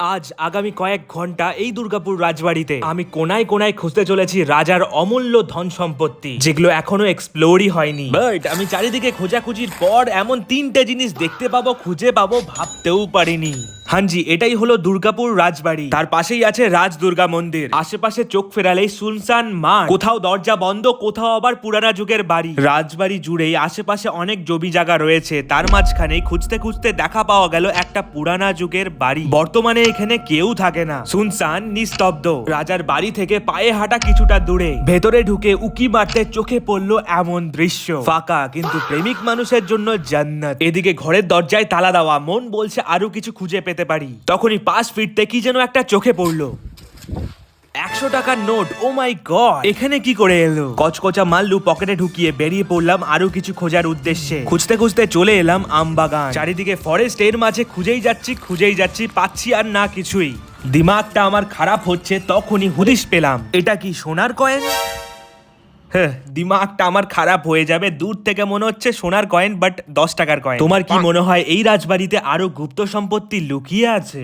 আজ আগামী কয়েক ঘন্টা এই দুর্গাপুর রাজবাড়িতে আমি কোনায় কোনায় খুঁজতে চলেছি রাজার অমূল্য ধন সম্পত্তি, যেগুলো এখনো এক্সপ্লোরই হয়নি। বাট আমি চারিদিকে খোঁজাখুঁজির পর এমন তিনটে জিনিস দেখতে পাবো, খুঁজে পাবো, ভাবতেও পারিনি। হাঞ্জি, এটাই হলো দুর্গাপুর রাজবাড়ি। তার পাশেই আছে রাজ দুর্গা মন্দির। আশেপাশে চোখ ফেরালেই সুনসান মাঠ, কোথাও দরজা বন্ধ, কোথাও আবার পুরানা যুগের বাড়ি। রাজবাড়ি জুড়েই আশেপাশে অনেক জমি জায়গা রয়েছে, তার মাঝখানে খুঁজতে খুঁজতে দেখা পাওয়া গেল একটা পুরানা যুগের বাড়ি। বর্তমানে এখানে কেউ থাকে না, সুনসান, নিস্তব্ধ। রাজার বাড়ি থেকে পায়ে হাঁটা কিছুটা দূরে ভেতরে ঢুকে উকি মারতে চোখে পড়লো এমন দৃশ্য। ফাঁকা, কিন্তু প্রেমিক মানুষের জন্য জান্নাত। এদিকে ঘরের দরজায় তালা দেওয়া, মন বলছে আরো কিছু খুঁজে পেতে পারি। তখনই পাশ ফিরতে কি যেন একটা চোখে পড়লো। 100 টাকার নোট। ও মাই গড, এখানে কি করে এলো? কচকচা মাল্লু পকেটে ঢুকিয়ে বেরিয়ে পড়লাম আরো কিছু খোঁজার উদ্দেশ্যে। খুঁজতে খুঁজতে চলে এলাম আমবাগান। চারিদিকে ফরেস্ট, এর মাঝে খুঁজেই যাচ্ছি, পাচ্ছি আর না কিছুই। দিমাগটা আমার খারাপ হচ্ছে, তখনই হুদিস পেলাম, এটা কি সোনার কয়েন? দিমাগটা আমার খারাপ হয়ে যাবে, দূর থেকে মনে হচ্ছে সোনার কয়েন, বাট 10 টাকার কয়েন। তোমার কি মনে হয় এই রাজবাড়িতে আরো গুপ্ত সম্পত্তি লুকিয়ে আছে?